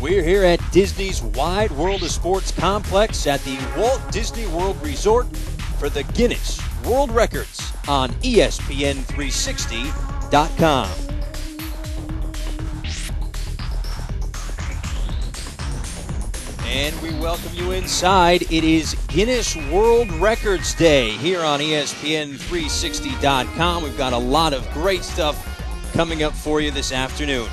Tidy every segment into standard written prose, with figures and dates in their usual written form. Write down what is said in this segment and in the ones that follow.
We're here at Disney's Wide World of Sports complex at the Walt Disney World Resort for the Guinness World Records on ESPN360.com. And we welcome you inside. It is Guinness World Records Day here on ESPN360.com. We've got a lot of great stuff coming up for you this afternoon.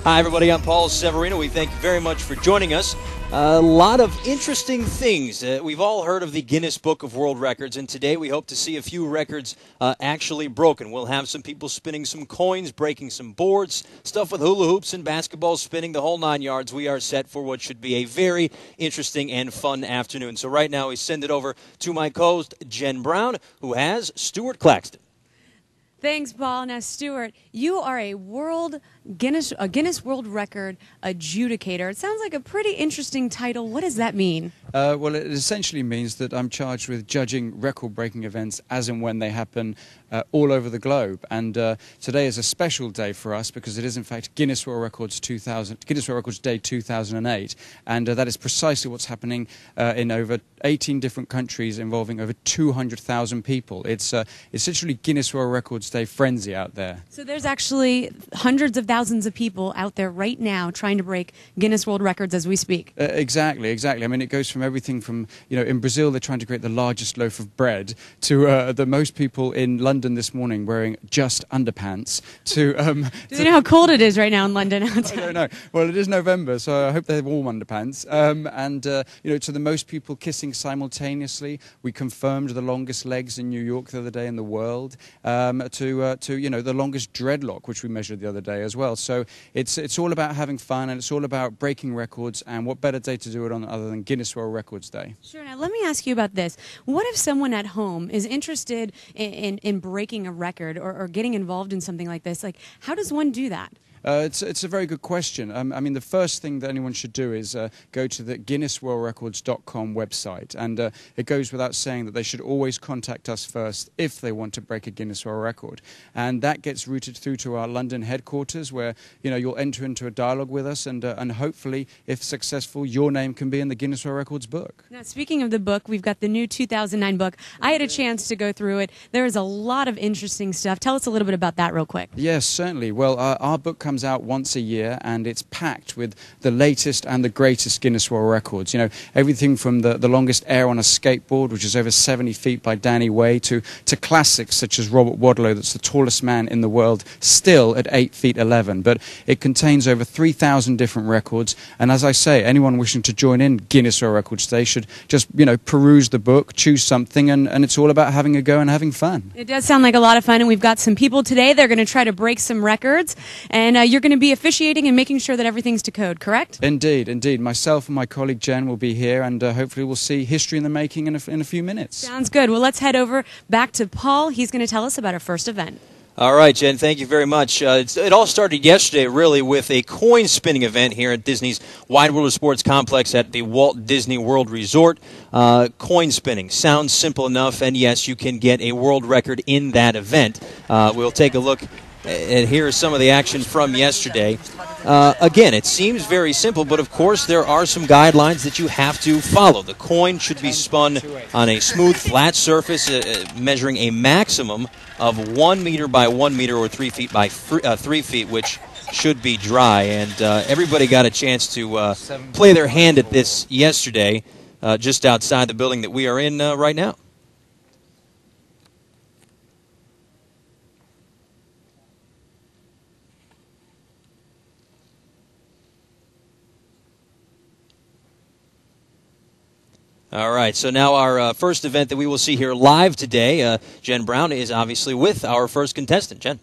Hi, everybody. I'm Paul Severino. We thank you very much for joining us. A lot of interesting things. We've all heard of the Guinness Book of World Records, and today we hope to see a few records actually broken. We'll have some people spinning some coins, breaking some boards, stuff with hula hoops and basketball spinning, the whole 9 yards. We are set for what should be a very interesting and fun afternoon. So right now we send it over to my co-host, Jen Brown, who has Stuart Claxton. Thanks, Paul. Now, Stuart, you are a Guinness World Record adjudicator. It sounds like a pretty interesting title. What does that mean? Well, it essentially means that I'm charged with judging record-breaking events as and when they happen all over the globe. And today is a special day for us because it is, in fact, Guinness World Records Day 2008, and that is precisely what's happening in over 18 different countries involving over 200,000 people. It's literally Guinness World Records Day frenzy out there. So there's actually hundreds of thousands of people out there right now trying to break Guinness World Records as we speak. Exactly. I mean, it goes from everything from, in Brazil they're trying to create the largest loaf of bread to the most people in London this morning wearing just underpants to... Do you know how cold it is right now in London? I don't know. Well, it is November, so I hope they have warm underpants. To the most people kissing simultaneously. We confirmed the longest legs in New York the other day in the world, to the longest dreadlock, which we measured the other day as well. So it's all about having fun, and it's all about breaking records, and what better day to do it on other than Guinness World Records Day. Sure. Now, let me ask you about this. What if someone at home is interested in breaking a record or getting involved in something like this? Like, how does one do that? It's a very good question. I mean, the first thing that anyone should do is go to the GuinnessWorldRecords.com website, and it goes without saying that they should always contact us first if they want to break a Guinness World Record, and that gets routed through to our London headquarters, where you'll enter into a dialogue with us, and hopefully, if successful, your name can be in the Guinness World Records book. Now, speaking of the book, we've got the new 2009 book. I had a chance to go through it. There is a lot of interesting stuff. Tell us a little bit about that real quick. Yes, certainly. Well, our book comes out once a year, and it's packed with the latest and the greatest Guinness World Records. Everything from the longest air on a skateboard, which is over 70 feet by Danny Way, to classics such as Robert Wadlow, that's the tallest man in the world, still at 8 feet 11. But it contains over 3,000 different records, and as I say, anyone wishing to join in Guinness World Records Day should just, peruse the book, choose something, and it's all about having a go and having fun. It does sound like a lot of fun, and we've got some people today. They're going to try to break some records, and you're going to be officiating and making sure that everything's to code, correct? Indeed. Myself and my colleague Jen will be here, and hopefully we'll see history in the making in a few minutes. Sounds good. Well, let's head over back to Paul. He's going to tell us about our first event. All right, Jen, thank you very much. It all started yesterday, really, with a coin spinning event here at Disney's Wide World of Sports complex at the Walt Disney World Resort. Coin spinning sounds simple enough, and yes, you can get a world record in that event. We'll take a look. And here's some of the action from yesterday. Again, it seems very simple, but of course there are some guidelines that you have to follow. The coin should be spun on a smooth, flat surface, measuring a maximum of 1 meter by 1 meter or 3 feet by 3 feet, which should be dry. And everybody got a chance to play their hand at this yesterday, just outside the building that we are in right now. All right, so now our first event that we will see here live today, Jen Brown is obviously with our first contestant. Jen.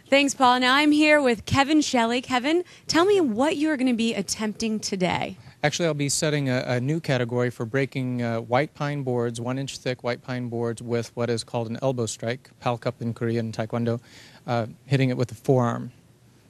Thanks, Paul. Now I'm here with Kevin Shelley. Kevin, tell me what you're going to be attempting today. Actually, I'll be setting a new category for breaking white pine boards, 1 inch thick white pine boards with what is called an elbow strike, palkup in Korean Taekwondo, hitting it with the forearm.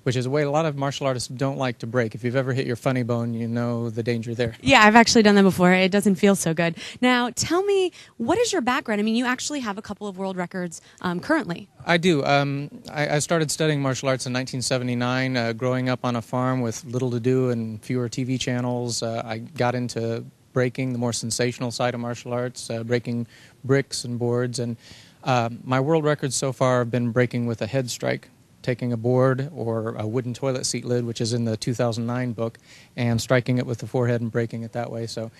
which is a way a lot of martial artists don't like to break. If you've ever hit your funny bone, you know the danger there. Yeah, I've actually done that before. It doesn't feel so good. Now, tell me, what is your background? I mean, you actually have a couple of world records currently. I do. I started studying martial arts in 1979, growing up on a farm with little to do and fewer TV channels. I got into breaking, the more sensational side of martial arts, breaking bricks and boards. And my world records so far have been breaking with a head strike, taking a board or a wooden toilet seat lid, which is in the 2009 book, and striking it with the forehead and breaking it that way. So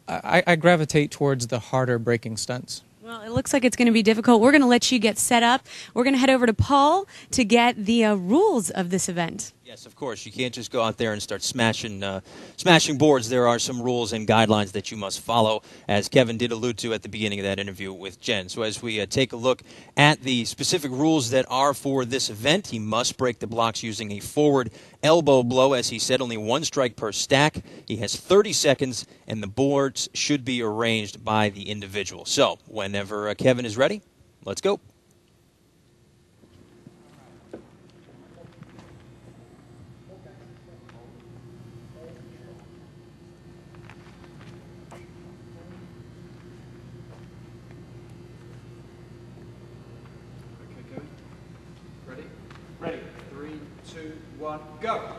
I gravitate towards the harder breaking stunts. Well, it looks like it's going to be difficult. We're going to let you get set up. We're going to head over to Paul to get the rules of this event. Yes, of course. You can't just go out there and start smashing boards. There are some rules and guidelines that you must follow, as Kevin did allude to at the beginning of that interview with Jen. So as we take a look at the specific rules that are for this event, he must break the blocks using a forward elbow blow. As he said, only one strike per stack. He has 30 seconds, and the boards should be arranged by the individual. So whenever Kevin is ready, let's go. Ready? 3, 2, 1, go!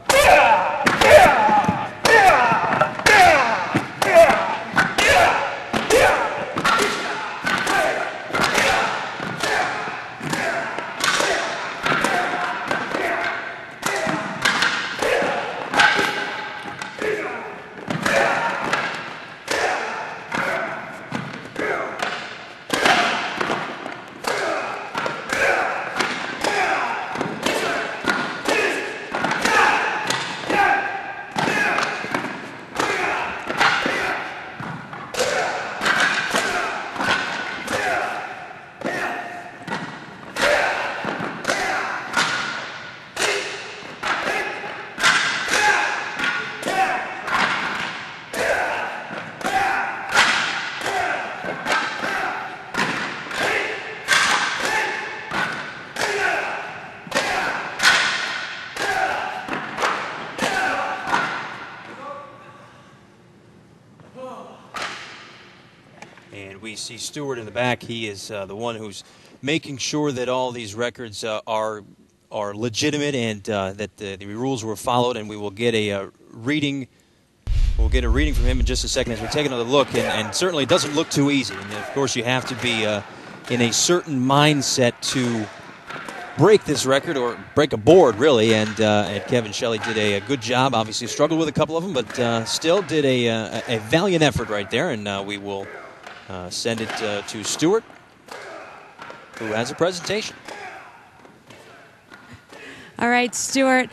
And we see Stewart in the back. He is the one who's making sure that all these records are legitimate and that the rules were followed. And we will get a reading. We'll get a reading from him in just a second as we take another look. And certainly it doesn't look too easy. And of course, you have to be in a certain mindset to break this record, or break a board, really. And Kevin Shelley did a good job. Obviously struggled with a couple of them, but still did a valiant effort right there. And we will send it to Stewart, who has a presentation. All right, Stewart,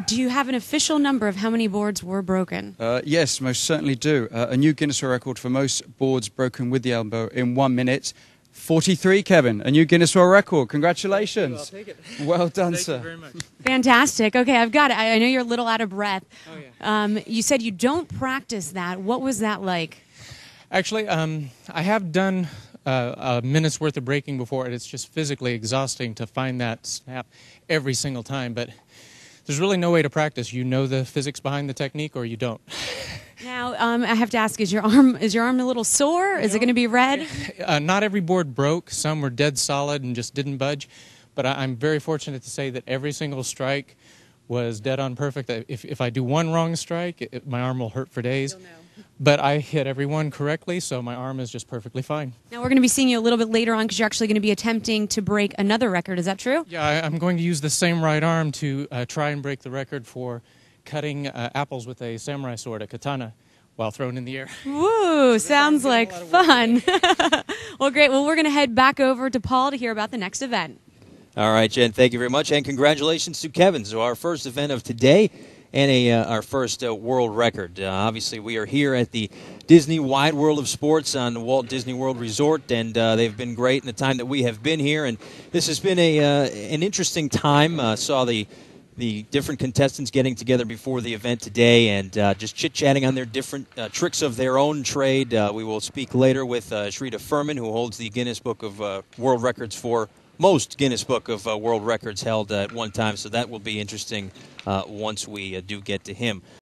do you have an official number of how many boards were broken? Yes, most certainly do. A new Guinness World Record for most boards broken with the elbow in 1 minute. 43, Kevin. A new Guinness World Record. Congratulations. I'll take it. Well done, Thank sir. you very much. Fantastic. Okay, I've got it. I know you're a little out of breath. Oh, yeah. You said you don't practice that. What was that like? Actually, I have done a minute's worth of breaking before, and it's just physically exhausting to find that snap every single time. But there's really no way to practice. You know the physics behind the technique, or you don't. Now, I have to ask: is your arm a little sore? Is it going to be red? Not every board broke. Some were dead solid and just didn't budge. But I'm very fortunate to say that every single strike was dead on perfect. If I do one wrong strike, my arm will hurt for days. You'll know. But I hit every one correctly, so my arm is just perfectly fine. Now, we're going to be seeing you a little bit later on because you're actually going to be attempting to break another record. Is that true? Yeah, I'm going to use the same right arm to try and break the record for cutting apples with a samurai sword, a katana, while thrown in the air. Woo, sounds like fun. Well, great. Well, we're going to head back over to Paul to hear about the next event. All right, Jen, thank you very much, and congratulations to Kevin. So our first event of today, and our first world record. Obviously, we are here at the Disney Wide World of Sports on the Walt Disney World Resort, and they've been great in the time that we have been here. And this has been an interesting time. Saw the different contestants getting together before the event today and just chit-chatting on their different tricks of their own trade. We will speak later with Shrita Furman, who holds the Guinness Book of World Records for most Guinness Book of World Records held at one time, so that will be interesting once we do get to him.